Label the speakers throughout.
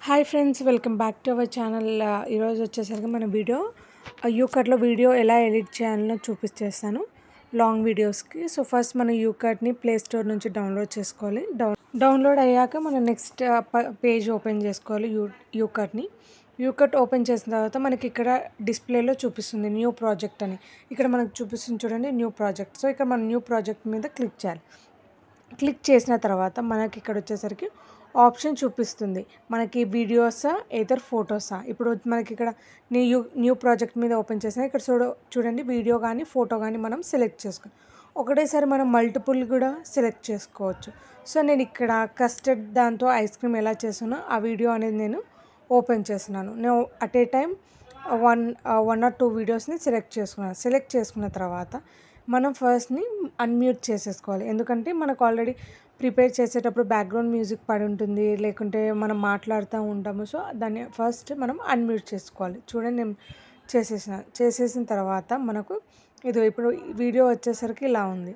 Speaker 1: Hi friends, welcome back to our channel. ఈరోజు వచ్చేసరికి మన వీడియో యూకట్లో వీడియో ఎలా ఎడిట్ చేయాలో చూపించేస్తాను లాంగ్ వీడియోస్కి. సో ఫస్ట్ మనం యూకట్ని ప్లే స్టోర్ నుంచి డౌన్లోడ్ చేసుకోవాలి. డౌన్లోడ్ అయ్యాక మనం నెక్స్ట్ పేజ్ ఓపెన్ చేసుకోవాలి. యూకట్ ఓపెన్ చేసిన తర్వాత మనకి ఇక్కడ డిస్ప్లేలో చూపిస్తుంది న్యూ ప్రాజెక్ట్ అని. ఇక్కడ మనకు చూపిస్తుంది చూడండి, న్యూ ప్రాజెక్ట్. సో ఇక్కడ మనం న్యూ ప్రాజెక్ట్ మీద క్లిక్ చేయాలి. క్లిక్ చేసిన తర్వాత మనకి ఇక్కడ వచ్చేసరికి ఆప్షన్ చూపిస్తుంది, మనకి వీడియోసా ఎయిదర్ ఫొటోసా. ఇప్పుడు మనకి ఇక్కడ న్యూ ప్రాజెక్ట్ మీద ఓపెన్ చేసిన ఇక్కడ చూడండి వీడియో కానీ ఫోటో కానీ మనం సెలెక్ట్ చేసుకోవాలి. ఒకటేసారి మనం మల్టిపుల్ కూడా సెలెక్ట్ చేసుకోవచ్చు. సో నేను ఇక్కడ కస్టర్డ్ దాంతో ఐస్ క్రీమ్ ఎలా చేసానో ఆ వీడియో అనేది నేను ఓపెన్ చేస్తున్నాను. నేను at a time one or two వీడియోస్ని సెలెక్ట్ చేసుకున్న తర్వాత మనం ఫస్ట్ని అన్మ్యూట్ చేసేసుకోవాలి. ఎందుకంటే మనకు ఆల్రెడీ ప్రిపేర్ చేసేటప్పుడు బ్యాక్గ్రౌండ్ మ్యూజిక్ పడి ఉంటుంది, లేకుంటే మనం మాట్లాడుతూ ఉంటాము. సో దాన్ని ఫస్ట్ మనం అన్మ్యూట్ చేసుకోవాలి. చూడండి నేను చేసేసిన తర్వాత మనకు ఇప్పుడు వీడియో వచ్చేసరికి ఇలా ఉంది.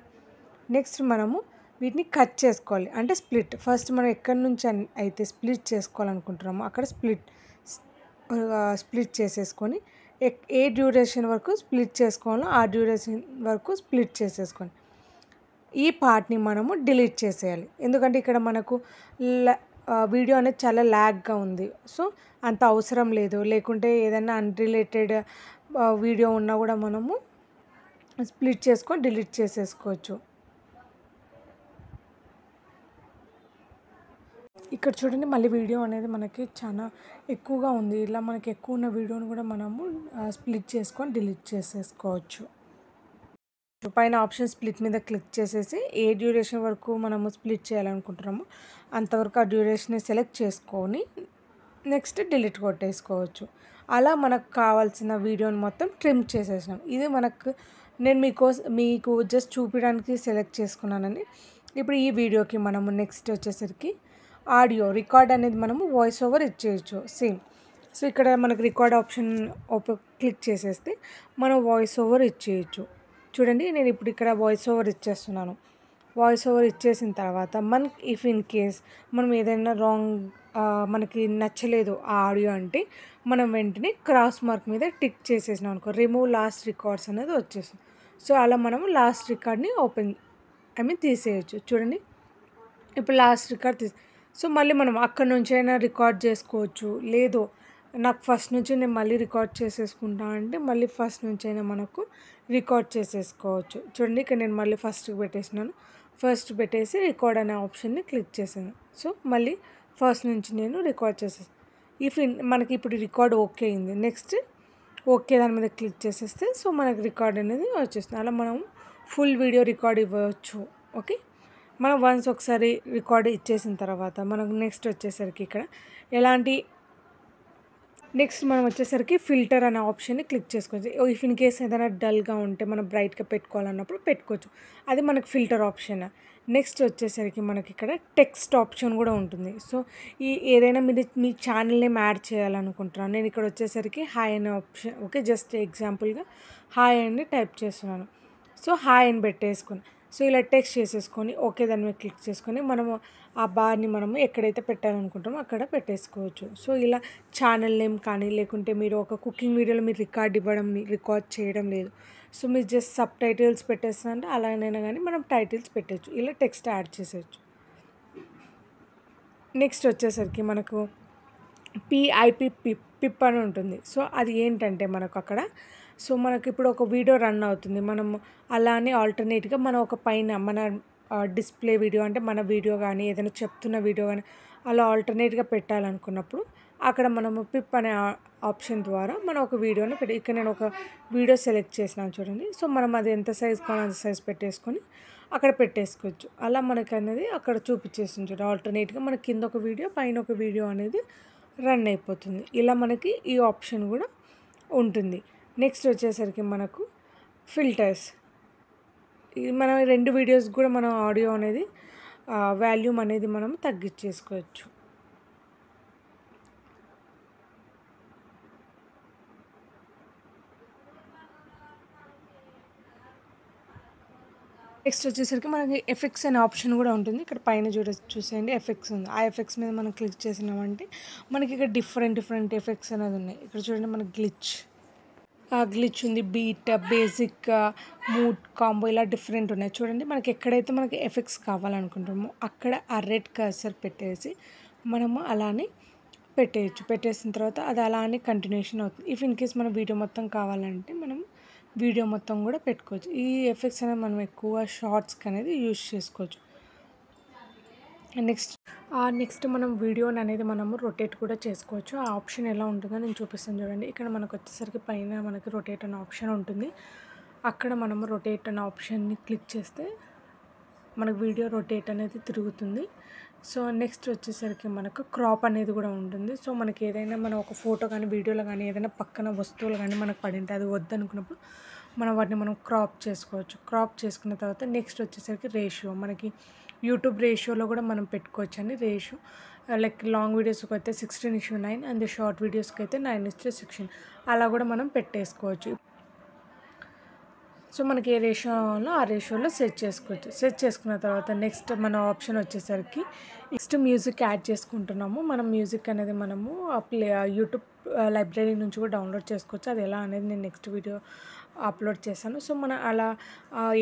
Speaker 1: నెక్స్ట్ మనము వీటిని కట్ చేసుకోవాలి, అంటే స్ప్లిట్. ఫస్ట్ మనం ఎక్కడి నుంచి అయితే స్ప్లిట్ చేసుకోవాలనుకుంటున్నామో అక్కడ స్ప్లిట్ చేసేసుకొని ఏ డ్యూరేషన్ వరకు స్ప్లిట్ చేసుకోవాలో ఆ డ్యూరేషన్ వరకు స్ప్లిట్ చేసేసుకోండి. ఈ పార్ట్ని మనము డిలీట్ చేసేయాలి, ఎందుకంటే ఇక్కడ మనకు వీడియో అనేది చాలా ల్యాగ్గా ఉంది. సో అంత అవసరం లేదు. లేకుంటే ఏదైనా అన్రిలేటెడ్ వీడియో ఉన్నా కూడా మనము స్ప్లిట్ చేసుకొని డిలీట్ చేసేసుకోవచ్చు. ఇక్కడ చూడండి, మళ్ళీ వీడియో అనేది మనకి చాలా ఎక్కువగా ఉంది. ఇలా మనకి ఎక్కువ ఉన్న వీడియోని కూడా మనము స్ప్లిట్ చేసుకొని డిలీట్ చేసేసుకోవచ్చు. పైన ఆప్షన్ స్ప్లిట్ మీద క్లిక్ చేసేసి ఏ డ్యూరేషన్ వరకు మనము స్ప్లిట్ చేయాలనుకుంటున్నామో అంతవరకు ఆ డ్యూరేషన్ని సెలెక్ట్ చేసుకొని నెక్స్ట్ డిలీట్ కొట్టేసుకోవచ్చు. అలా మనకు కావాల్సిన వీడియోని మొత్తం ట్రిమ్ చేసేసాం. ఇది నేను మీకు జస్ట్ చూపించడానికి సెలెక్ట్ చేసుకున్నానని. ఇప్పుడు ఈ వీడియోకి మనము నెక్స్ట్ వచ్చేసరికి ఆడియో రికార్డ్ అనేది మనము వాయిస్ ఓవర్ ఇచ్చేయచ్చు సేమ్. సో ఇక్కడ మనకు రికార్డ్ ఆప్షన్ క్లిక్ చేసేస్తే మనం వాయిస్ ఓవర్ ఇచ్చేయచ్చు. చూడండి, నేను ఇప్పుడు ఇక్కడ వాయిస్ ఓవర్ ఇచ్చేస్తున్నాను. వాయిస్ ఓవర్ ఇచ్చేసిన తర్వాత ఇఫ్ ఇన్ కేస్ మనం ఏదైనా మనకి నచ్చలేదు ఆ ఆడియో అంటే మనం వెంటనే క్రాస్ మార్క్ మీద టిక్ చేసేసినాం అనుకో, రిమూవ్ లాస్ట్ రికార్డ్స్ అనేది వచ్చేస్తుంది. సో అలా మనము లాస్ట్ రికార్డ్ని తీసేయచ్చు. చూడండి, ఇప్పుడు లాస్ట్ రికార్డ్ సో మళ్ళీ మనం అక్కడ నుంచి అయినా రికార్డ్ చేసుకోవచ్చు. లేదు నాకు ఫస్ట్ నుంచి నేను మళ్ళీ రికార్డ్ చేసేసుకుంటా అంటే మళ్ళీ ఫస్ట్ నుంచి అయినా మనకు రికార్డ్ చేసేసుకోవచ్చు. చూడండి, ఇక్కడ నేను మళ్ళీ ఫస్ట్ పెట్టేసి రికార్డ్ అనే ఆప్షన్ని క్లిక్ చేశాను. సో మళ్ళీ ఫస్ట్ నుంచి నేను రికార్డ్ చేసేసాను. మనకి ఇప్పుడు రికార్డ్ ఓకే అయింది. నెక్స్ట్ ఓకే దాని మీద క్లిక్ చేసేస్తే సో మనకి రికార్డ్ అనేది వచ్చేస్తుంది. అలా మనం ఫుల్ వీడియో రికార్డ్ ఇవ్వచ్చు. ఓకే, మనం ఒకసారి రికార్డ్ ఇచ్చేసిన తర్వాత మనకు నెక్స్ట్ వచ్చేసరికి ఇక్కడ మనం వచ్చేసరికి ఫిల్టర్ అనే ఆప్షన్ని క్లిక్ చేసుకోవచ్చు. ఇఫ్ ఇన్ కేస్ ఏదైనా డల్గా ఉంటే మనం బ్రైట్గా పెట్టుకోవాలన్నప్పుడు పెట్టుకోవచ్చు. అది మనకు ఫిల్టర్ ఆప్షన్. నెక్స్ట్ వచ్చేసరికి మనకి ఇక్కడ టెక్స్ట్ ఆప్షన్ కూడా ఉంటుంది. సో ఏదైనా మీ ఛానల్ నేమ్ యాడ్ చేయాలనుకుంటున్నాను. నేను ఇక్కడ వచ్చేసరికి హాయ్ అనే ఆప్షన్, ఓకే జస్ట్ ఎగ్జాంపుల్గా హాయ్ అని టైప్ చేస్తున్నాను. సో హాయ్ అని పెట్టేసుకుని సో ఇలా టెక్స్ట్ చేసేసుకొని ఓకే దాని మీద క్లిక్ చేసుకొని మనము ఆ బార్ని మనము ఎక్కడైతే పెట్టాలనుకుంటామో అక్కడ పెట్టేసుకోవచ్చు. సో ఇలా ఛానల్ నేమ్ కానీ, లేకుంటే మీరు ఒక కుకింగ్ వీడియోలో మీరు రికార్డ్ చేయడం లేదు, సో మీరు జస్ట్ సబ్ టైటిల్స్ పెట్టేస్తారంటే అలాగైనా కానీ మనం టైటిల్స్ పెట్టచ్చు. ఇలా టెక్స్ట్ యాడ్ చేసేయచ్చు. నెక్స్ట్ వచ్చేసరికి మనకు పిప్ అని ఉంటుంది. సో అది ఏంటంటే మనకు అక్కడ మనకి ఇప్పుడు ఒక వీడియో రన్ అవుతుంది, మనం అలానే ఆల్టర్నేట్గా మనం ఒక పైన మన డిస్ప్లే వీడియో అంటే మన వీడియో కానీ ఏదైనా చెప్తున్న వీడియో కానీ అలా ఆల్టర్నేట్గా పెట్టాలనుకున్నప్పుడు అక్కడ మనము పిప్ అనే ఆప్షన్ ద్వారా మనం ఒక వీడియోని ఇక్కడ నేను ఒక వీడియో సెలెక్ట్ చేసినాను చూడండి. సో మనం అది ఎంత సైజ్ కావాలో అంత సైజ్ పెట్టేసుకొని అక్కడ పెట్టేసుకోవచ్చు. అలా మనకి అనేది అక్కడ చూపించేస్తుంది చూడండి. ఆల్టర్నేట్గా మనకి కింద ఒక వీడియో పైన ఒక వీడియో అనేది రన్ అయిపోతుంది. ఇలా మనకి ఈ ఆప్షన్ కూడా ఉంటుంది. నెక్స్ట్ వచ్చేసరికి మనకు ఫిల్టర్స్. మనం 2 వీడియోస్ కూడా మనం ఆడియో అనేది వాల్యూమ్ అనేది మనం తగ్గించేసుకోవచ్చు. నెక్స్ట్ వచ్చేసరికి మనకి ఎఫెక్ట్స్ అనే ఆప్షన్ కూడా ఉంటుంది. ఇక్కడ పైన చూసేయండి ఎఫెక్ట్స్ ఉంది. ఆ ఎఫెక్ట్స్ మీద మనం క్లిక్ చేసినామంటే మనకి ఇక్కడ డిఫరెంట్ ఎఫెక్ట్స్ అనేది ఉన్నాయి. ఇక్కడ చూడండి మనకి గ్లిచ్ ఉంది, బీట్, బేసిక్, మూడ్, కాంబో ఇలా డిఫరెంట్ ఉన్నాయి. చూడండి మనకి ఎక్కడైతే మనకి ఎఫెక్ట్స్ కావాలనుకుంటామో అక్కడ ఆ రెడ్ కర్సర్ పెట్టేసి మనము అలానే పెట్టేసిన తర్వాత అది అలానే కంటిన్యూషన్ అవుతుంది. ఇఫ్ ఇన్ కేస్ మన వీడియో మొత్తం కావాలంటే మనం వీడియో మొత్తం కూడా పెట్టుకోవచ్చు. ఈ ఎఫెక్ట్స్ అనేది మనం ఎక్కువ షార్ట్స్కి అనేది యూజ్ చేసుకోవచ్చు. నెక్స్ట్ మనం వీడియోని అనేది మనము రొటేట్ కూడా చేసుకోవచ్చు. ఆ ఆప్షన్ ఎలా ఉంటుందో నేను చూపిస్తాను చూడండి. ఇక్కడ మనకు వచ్చేసరికి పైన మనకి రొటేట్ అనే ఆప్షన్ ఉంటుంది. అక్కడ మనము రొటేట్ అనే ఆప్షన్ని క్లిక్ చేస్తే మనకు వీడియో రొటేట్ అనేది తిరుగుతుంది. సో నెక్స్ట్ వచ్చేసరికి మనకు క్రాప్ అనేది కూడా ఉంటుంది. సో మనకి ఏదైనా మనం ఒక ఫోటో కానీ వీడియోలో కానీ ఏదైనా పక్కన వస్తువులు కానీ మనకు పడింటే అది వద్దనుకున్నప్పుడు వాటిని మనం క్రాప్ చేసుకోవచ్చు. క్రాప్ చేసుకున్న తర్వాత నెక్స్ట్ వచ్చేసరికి రేషియో, మనకి యూట్యూబ్ రేషియోలో కూడా మనం పెట్టుకోవచ్చు అండి. రేషియో లైక్ లాంగ్ వీడియోస్కి అయితే 16:9 అండ్ షార్ట్ వీడియోస్కి అయితే 9:16 అలా కూడా మనం పెట్టేసుకోవచ్చు. సో మనకి ఏ రేషియోలో ఆ రేషియోలో సెట్ చేసుకోవచ్చు. సెట్ చేసుకున్న తర్వాత నెక్స్ట్ మన ఆప్షన్ వచ్చేసరికి నెక్స్ట్ మ్యూజిక్ యాడ్ చేసుకుంటున్నాము. మనం మ్యూజిక్ అనేది మనము యూట్యూబ్ లైబ్రరీ నుంచి కూడా డౌన్లోడ్ చేసుకోవచ్చు. అది ఎలా అనేది నేను నెక్స్ట్ వీడియో అప్లోడ్ చేశాను. సో మనం అలా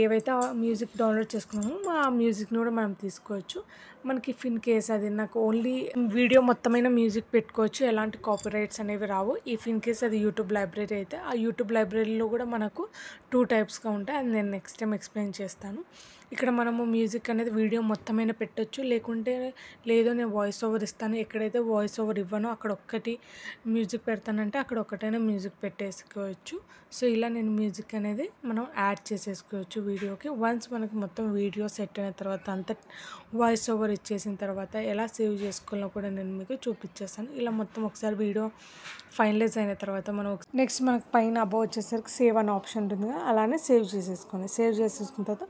Speaker 1: ఏవైతే మ్యూజిక్ డౌన్లోడ్ చేసుకున్నామో ఆ మ్యూజిక్ని కూడా మనం తీసుకోవచ్చు. మనకి ఇఫ్ ఇన్ కేస్ అది నాకు ఓన్లీ వీడియో మొత్తమైన మ్యూజిక్ పెట్టుకోవచ్చు, ఎలాంటి కాపీరైట్స్ అనేవి రావు. ఇఫ్ ఇన్ కేస్ అది యూట్యూబ్ లైబ్రరీ అయితే ఆ యూట్యూబ్ లైబ్రరీలో కూడా మనకు 2 టైప్స్గా ఉంటాయి. అది నేను నెక్స్ట్ టైం ఎక్స్ప్లెయిన్ చేస్తాను. ఇక్కడ మనము మ్యూజిక్ అనేది వీడియో మొత్తమైనా పెట్టొచ్చు, లేకుంటే లేదో నేను వాయిస్ ఓవర్ ఇస్తాను. ఎక్కడైతే వాయిస్ ఓవర్ ఇవ్వనో అక్కడ ఒక్కటి మ్యూజిక్ పెడతానంటే అక్కడ ఒక్కటైనా మ్యూజిక్ పెట్టేసుకోవచ్చు. సో ఇలా నేను మ్యూజిక్ అనేది మనం యాడ్ చేసేసుకోవచ్చు వీడియోకి. వన్స్ మనకి మొత్తం వీడియో సెట్ అయిన తర్వాత అంతా వాయిస్ ఓవర్ ఇచ్చేసిన తర్వాత ఎలా సేవ్ చేసుకోవాలో కూడా నేను మీకు చూపించేస్తాను. ఇలా మొత్తం ఒకసారి వీడియో ఫైనలైజ్ అయిన తర్వాత మనం నెక్స్ట్ మనకు పైన అబౌవ్ వచ్చేసరికి సేవ్ అనే ఆప్షన్ ఉంటుంది కదా, అలానే సేవ్ చేసేసుకోండి. సేవ్ చేసేసుకున్న తర్వాత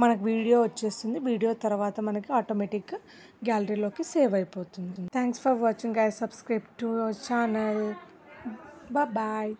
Speaker 1: మనకు వీడియో వచ్చేస్తుంది. వీడియో తర్వాత మనకి ఆటోమేటిక్గా గ్యాలరీలోకి సేవ్ అయిపోతుంది. Thanks for watching guys. Subscribe to our channel. Bye.